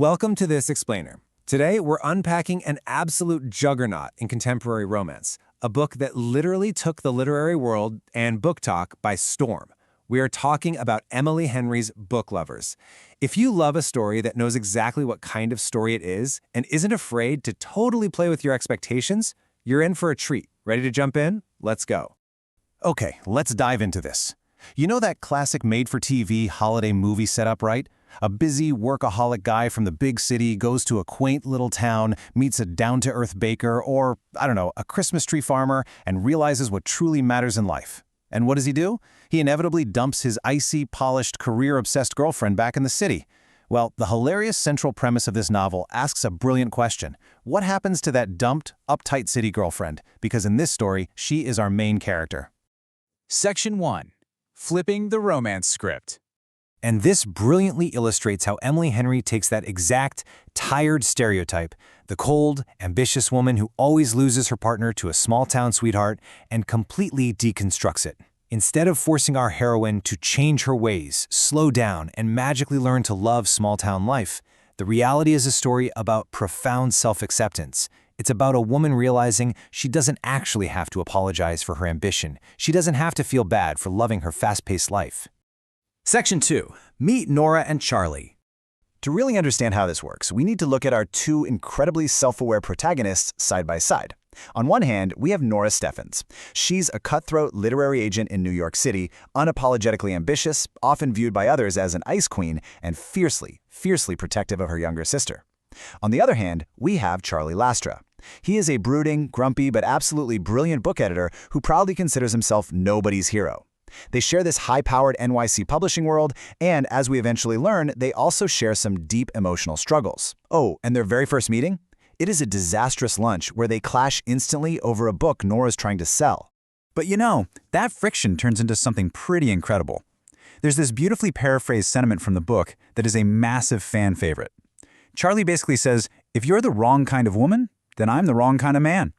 Welcome to This Explainer. Today, we're unpacking an absolute juggernaut in contemporary romance, a book that literally took the literary world and book talk by storm. We are talking about Emily Henry's Book Lovers. If you love a story that knows exactly what kind of story it is and isn't afraid to totally play with your expectations, you're in for a treat. Ready to jump in? Let's go. Okay, let's dive into this. You know that classic made-for-TV holiday movie setup, right? A busy, workaholic guy from the big city goes to a quaint little town, meets a down-to-earth baker or, a Christmas tree farmer, and realizes what truly matters in life. And what does he do? He inevitably dumps his icy, polished, career-obsessed girlfriend back in the city. Well, the hilarious central premise of this novel asks a brilliant question. What happens to that dumped, uptight city girlfriend? Because in this story, she is our main character. Section 1. Flipping the romance script. And this brilliantly illustrates how Emily Henry takes that exact, tired stereotype, the cold, ambitious woman who always loses her partner to a small-town sweetheart, and completely deconstructs it. Instead of forcing our heroine to change her ways, slow down, and magically learn to love small-town life, the reality is a story about profound self-acceptance. It's about a woman realizing she doesn't actually have to apologize for her ambition. She doesn't have to feel bad for loving her fast-paced life. Section 2. Meet Nora and Charlie. To really understand how this works, we need to look at our two incredibly self-aware protagonists side by side. On one hand, we have Nora Steffens. She's a cutthroat literary agent in New York City, unapologetically ambitious, often viewed by others as an ice queen, and fiercely protective of her younger sister. On the other hand, we have Charlie Lastra. He is a brooding, grumpy, but absolutely brilliant book editor who proudly considers himself nobody's hero. They share this high-powered NYC publishing world, and as we eventually learn, they also share some deep emotional struggles. Oh, and their very first meeting? It is a disastrous lunch where they clash instantly over a book Nora's trying to sell. But that friction turns into something pretty incredible. There's this beautifully paraphrased sentiment from the book that is a massive fan favorite. Charlie basically says, if you're the wrong kind of woman, then I'm the wrong kind of man.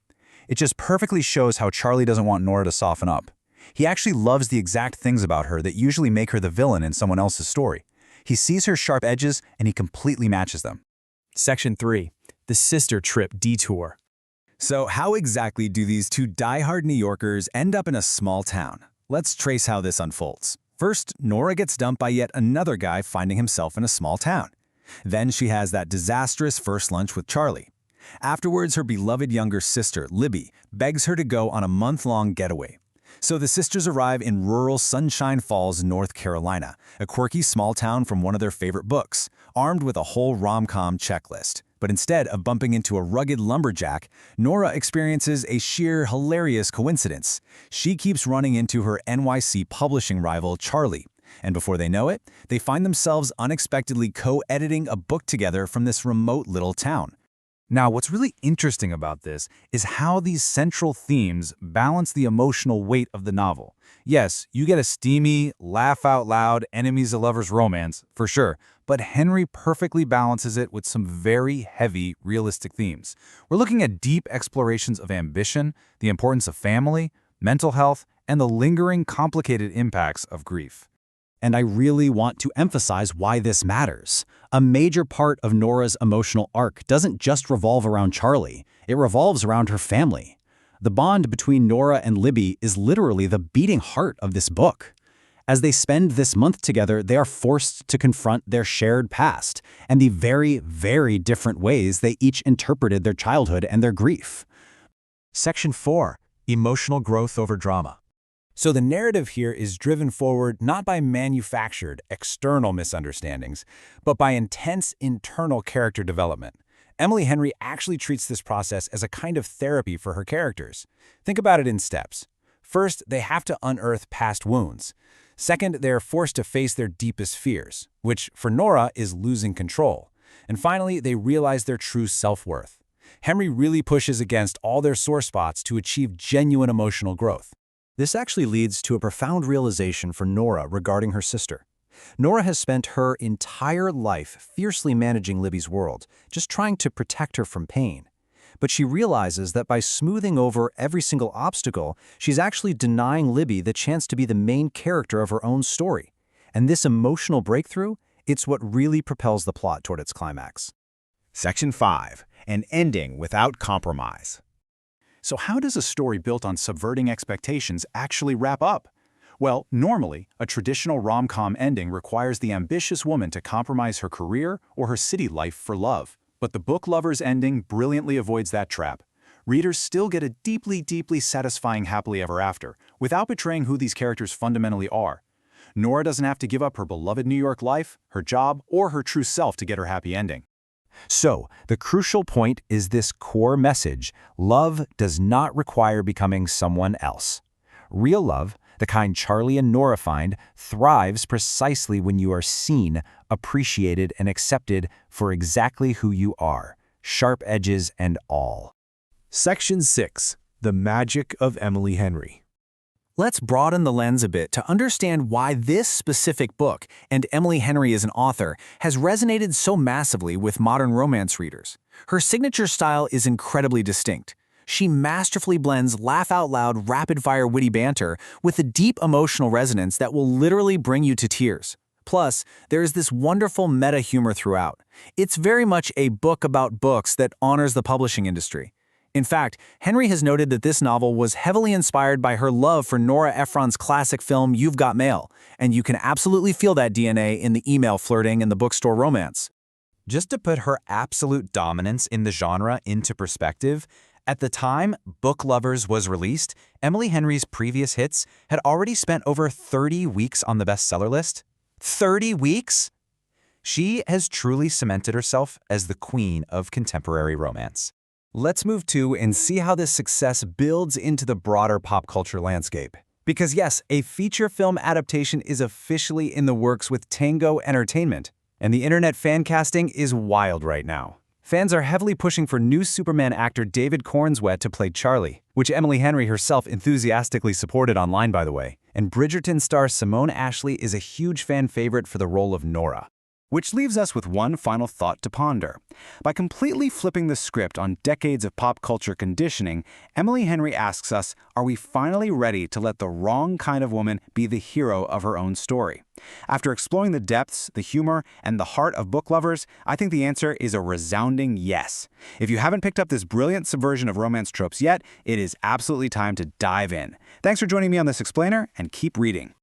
It just perfectly shows how Charlie doesn't want Nora to soften up. He actually loves the exact things about her that usually make her the villain in someone else's story. He sees her sharp edges and he completely matches them. Section 3. The Sister Trip Detour. So how exactly do these two die-hard New Yorkers end up in a small town? Let's trace how this unfolds. First, Nora gets dumped by yet another guy finding himself in a small town. Then she has that disastrous first lunch with Charlie. Afterwards, her beloved younger sister, Libby, begs her to go on a month-long getaway. So the sisters arrive in rural Sunshine Falls, North Carolina, a quirky small town from one of their favorite books, armed with a whole rom-com checklist. But instead of bumping into a rugged lumberjack, Nora experiences a sheer hilarious coincidence. She keeps running into her NYC publishing rival, Charlie. And before they know it, they find themselves unexpectedly co-editing a book together from this remote little town. Now, what's really interesting about this is how these central themes balance the emotional weight of the novel. Yes, you get a steamy, laugh-out-loud, enemies-to-lovers romance, for sure, but Henry perfectly balances it with some very heavy, realistic themes. We're looking at deep explorations of ambition, the importance of family, mental health, and the lingering, complicated impacts of grief. And I really want to emphasize why this matters. A major part of Nora's emotional arc doesn't just revolve around Charlie, it revolves around her family. The bond between Nora and Libby is literally the beating heart of this book. As they spend this month together, they are forced to confront their shared past and the very, very different ways they each interpreted their childhood and their grief. Section 4. Emotional growth over drama. So the narrative here is driven forward not by manufactured, external misunderstandings, but by intense internal character development. Emily Henry actually treats this process as a kind of therapy for her characters. Think about it in steps. First, they have to unearth past wounds. Second, they are forced to face their deepest fears, which for Nora is losing control. And finally, they realize their true self-worth. Henry really pushes against all their sore spots to achieve genuine emotional growth. This actually leads to a profound realization for Nora regarding her sister. Nora has spent her entire life fiercely managing Libby's world, just trying to protect her from pain. But she realizes that by smoothing over every single obstacle, she's actually denying Libby the chance to be the main character of her own story. And this emotional breakthrough, It's what really propels the plot toward its climax. Section 5. An ending without compromise. So how does a story built on subverting expectations actually wrap up? Well, normally, a traditional rom-com ending requires the ambitious woman to compromise her career or her city life for love. But the book Lover's ending brilliantly avoids that trap. Readers still get a deeply, deeply satisfying happily ever after, without betraying who these characters fundamentally are. Nora doesn't have to give up her beloved New York life, her job, or her true self to get her happy ending. So, the crucial point is this core message: love does not require becoming someone else. Real love, the kind Charlie and Nora find, thrives precisely when you are seen, appreciated, and accepted for exactly who you are, sharp edges and all. Section 6. The Magic of Emily Henry. Let's broaden the lens a bit to understand why this specific book, and Emily Henry as an author, has resonated so massively with modern romance readers. Her signature style is incredibly distinct. She masterfully blends laugh-out-loud, rapid-fire witty banter with a deep emotional resonance that will literally bring you to tears. Plus, there is this wonderful meta humor throughout. It's very much a book about books that honors the publishing industry. In fact, Henry has noted that this novel was heavily inspired by her love for Nora Ephron's classic film You've Got Mail, and you can absolutely feel that DNA in the email flirting and the bookstore romance. Just to put her absolute dominance in the genre into perspective, at the time Book Lovers was released, Emily Henry's previous hits had already spent over 30 weeks on the bestseller list. 30 weeks? She has truly cemented herself as the queen of contemporary romance. Let's move to and see how this success builds into the broader pop culture landscape. Because yes, a feature film adaptation is officially in the works with Tango Entertainment, and the internet fan casting is wild right now. Fans are heavily pushing for new Superman actor David Cornswet to play Charlie, which Emily Henry herself enthusiastically supported online, by the way. And Bridgerton star Simone Ashley is a huge fan favorite for the role of Nora. Which leaves us with one final thought to ponder. By completely flipping the script on decades of pop culture conditioning, Emily Henry asks us, are we finally ready to let the wrong kind of woman be the hero of her own story? After exploring the depths, the humor, and the heart of book lovers, I think the answer is a resounding yes. If you haven't picked up this brilliant subversion of romance tropes yet, it is absolutely time to dive in. Thanks for joining me on this explainer, and keep reading.